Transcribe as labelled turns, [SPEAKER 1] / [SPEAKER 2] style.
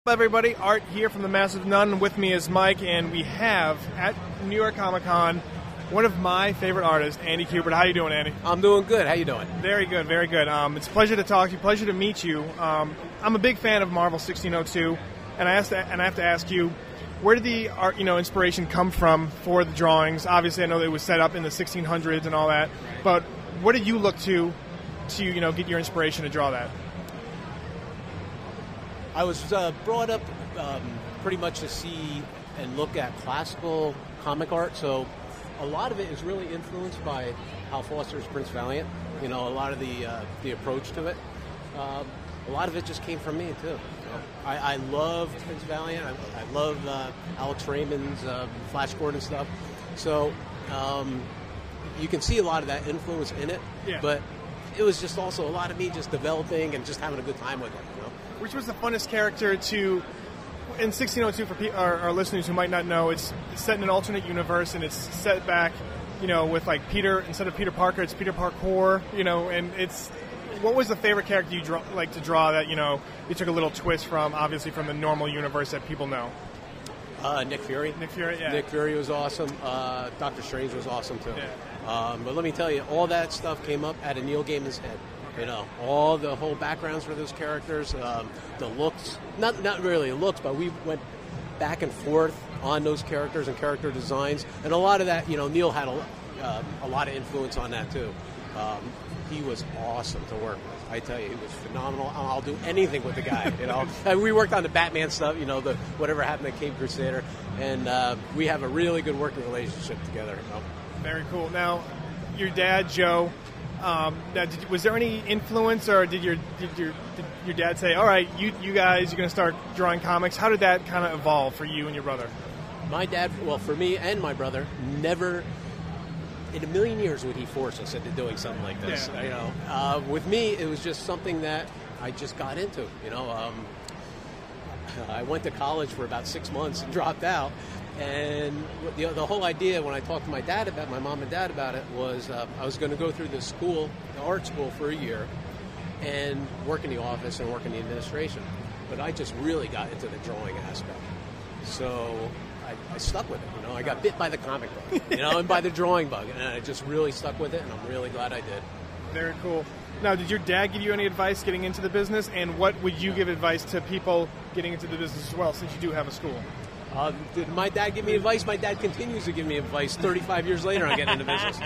[SPEAKER 1] Hello everybody, Art here from the Massive Nun. With me is Mike, and we have at New York Comic Con one of my favorite artists, Andy Kubert. How you doing, Andy?
[SPEAKER 2] I'm doing good. How you doing?
[SPEAKER 1] Very good, very good. It's a pleasure to talk to you, pleasure to meet you. I'm a big fan of Marvel 1602, and I have to ask you, where did the art, inspiration come from for the drawings? Obviously, I know that it was set up in the 1600s and all that, but what did you look to get your inspiration to draw that?
[SPEAKER 2] I was brought up pretty much to see and look at classical comic art, so a lot of it is really influenced by Hal Foster's Prince Valiant. A lot of the approach to it. A lot of it just came from me too. I love Prince Valiant. I love Alex Raymond's Flash Gordon stuff. So you can see a lot of that influence in it.
[SPEAKER 1] Yeah.
[SPEAKER 2] But it was just also a lot of me just developing and just having a good time with it.
[SPEAKER 1] Which was the funnest character to, in 1602, for our listeners who might not know, it's set in an alternate universe, and it's set back, with like Peter, instead of Peter Parker, it's Peter Parkour, and it's, what was the favorite character you to draw that, you took a little twist from, obviously from the normal universe that people know?
[SPEAKER 2] Nick Fury.
[SPEAKER 1] Nick Fury, yeah.
[SPEAKER 2] Nick Fury was awesome. Doctor Strange was awesome, too.
[SPEAKER 1] Yeah.
[SPEAKER 2] But let me tell you, all that stuff came up out of Neil Gaiman's head. All the whole backgrounds for those characters, the looks, not really looks, but we went back and forth on those characters and character designs, and a lot of that, Neil had a lot of influence on that too. He was awesome to work with. I tell you, he was phenomenal. I'll do anything with the guy. And we worked on the Batman stuff, the whatever happened to Cape Crusader, and we have a really good working relationship together.
[SPEAKER 1] Very cool. Now, your dad, Joe. Was there any influence, or did your dad say, "All right, you guys, you're going to start drawing comics"? How did that kind of evolve for you and your brother?
[SPEAKER 2] My dad, well, for me and my brother, never in a million years would he force us into doing something like this.
[SPEAKER 1] Yeah.
[SPEAKER 2] With me, it was just something that I just got into. I went to college for about 6 months and dropped out. And the whole idea when I talked to my mom and dad about it was I was going to go through the art school for a year and work in the office and work in the administration. But I just really got into the drawing aspect. So I stuck with it. I got bit by the comic book, and by the drawing bug. And I just really stuck with it, and I'm really glad I did.
[SPEAKER 1] Very cool. Now, did your dad give you any advice getting into the business? And what would you give advice to people getting into the business as well, since you do have a school?
[SPEAKER 2] Did my dad give me advice? My dad continues to give me advice 35 years later on getting into business.